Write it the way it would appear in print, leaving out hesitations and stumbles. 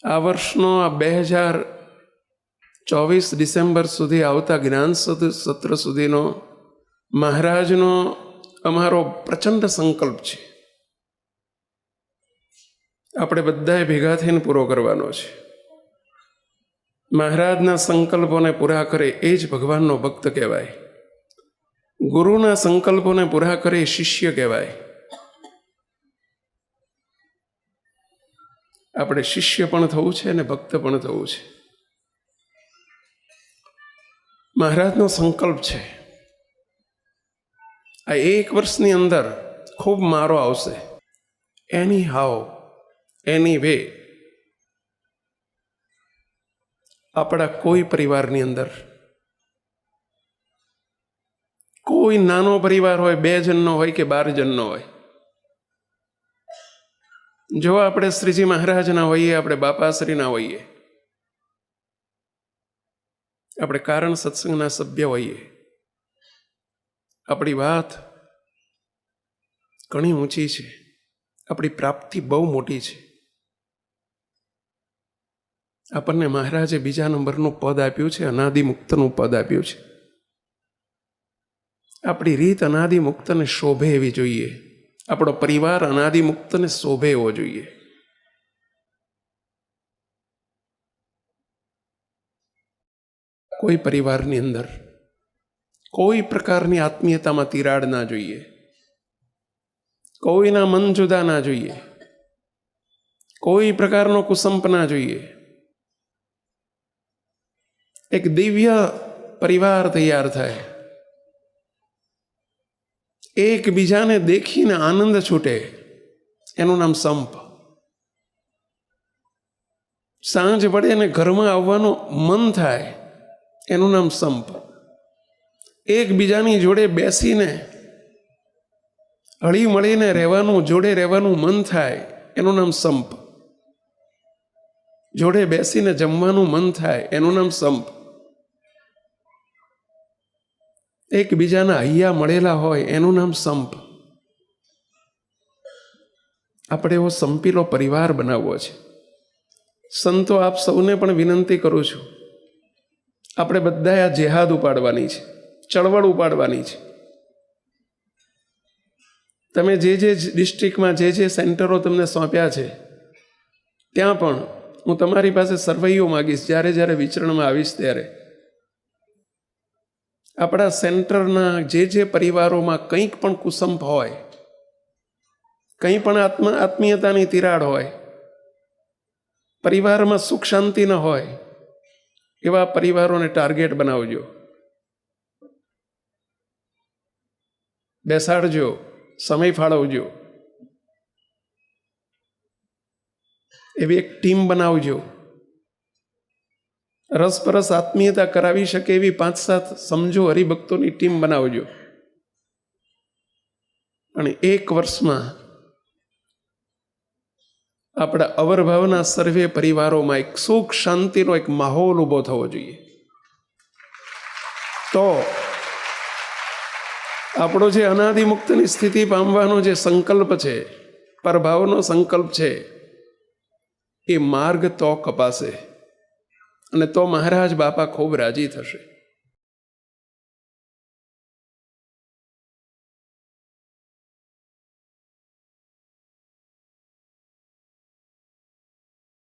આ વર્ષનો આ 2024 ડિસેમ્બર સુધી આવતા જ્ઞાન સત્ર સુધીનો મહારાજનો અમારો પ્રચંડ સંકલ્પ છે. આપણે બધાએ ભેગા થઈને પૂરો કરવાનો છે. મહારાજના સંકલ્પોને પૂરા કરે એ જ ભગવાનનો ભક્ત કહેવાય. ગુરુના સંકલ્પોને પૂરા કરે એ શિષ્ય કહેવાય. આપણે શિષ્ય પણ થવું છે અને ભક્ત પણ થવું છે. મહારાજનો સંકલ્પ છે આ 1 વર્ષની અંદર ખૂબ મારો આવશે. એની હાવ એની વે આપણા કોઈ પરિવારની અંદર, કોઈ નાનો પરિવાર હોય, 2 જણનો હોય કે 12 જણનો હોય, જો આપણે શ્રીજી મહારાજના હોઈએ, આપણે બાપાશ્રીના હોઈએ, આપણે કારણ સત્સંગના સભ્ય હોઈએ, આપણી વાત ઘણી ઊંચી છે, આપણી પ્રાપ્તિ બહુ મોટી છે. આપણને મહારાજે બીજા નંબરનું પદ આપ્યું છે, અનાદિમુક્તનું પદ આપ્યું છે. આપણી રીત અનાદિમુક્તને શોભે એવી જોઈએ. આપણો પરિવાર અનાદિમુક્તને શોભે એવો જોઈએ. કોઈ પરિવારની અંદર કોઈ પ્રકારની આત્મીયતામાં તિરાડ ના જોઈએ. કોઈના મન જુદા ના જોઈએ. કોઈ પ્રકારનો કુસંપ ના જોઈએ. એક દિવ્ય પરિવાર તૈયાર થાય. એકબીજાને દેખીને આનંદ છૂટે, એનું નામ સંપ. સાંજ પડે ને ઘરમાં આવવાનું મન થાય, એનું નામ સંપ. એકબીજાની જોડે બેસીને હળી મળીને રહેવાનું, જોડે રહેવાનું મન થાય, એનું નામ સંપ. જોડે બેસીને જમવાનું મન થાય, એનું નામ સંપ. એકબીજાના હૈયા મળેલા હોય, એનું નામ સંપ. આપણે એવો સંપીલો પરિવાર બનાવવો છે. સંતો, આપ સૌને પણ વિનંતી કરું છું, આપણે બધાએ આ જેહાદ ઉપાડવાની છે, ચળવળ ઉપાડવાની છે. તમે જે ડિસ્ટ્રિક્ટમાં જે સેન્ટરો તમને સોંપ્યા છે, ત્યાં પણ હું તમારી પાસે સર્વૈયો માગીશ. જ્યારે જ્યારે વિચરણમાં આવીશ ત્યારે આપણા સેન્ટરના જે પરિવારોમાં કંઈક પણ કુસંપ હોય, કંઈ પણ આત્મીયતાની તિરાડ હોય, પરિવારમાં સુખ શાંતિ ન હોય, એવા પરિવારોને ટાર્ગેટ બનાવજો, બેસાડજો, સમય ફાળવજો, એવી એક ટીમ બનાવજો. રસપરસ આત્મીયતા કરાવી શકે એવી 5-7 સમજો હરિભક્તોની ટીમ બનાવજો. અને 1 વર્ષમાં આપણા અવરભાવના સર્વે પરિવારોમાં એક સુખ શાંતિનો એક માહોલ ઊભો થવો જોઈએ. તો આપણો જે અનાદિમુક્તની સ્થિતિ પામવાનો જે સંકલ્પ છે, પરભાવનો સંકલ્પ છે, એ માર્ગ તો કપાશે અને તો મહારાજ બાપા ખૂબ રાજી થશે.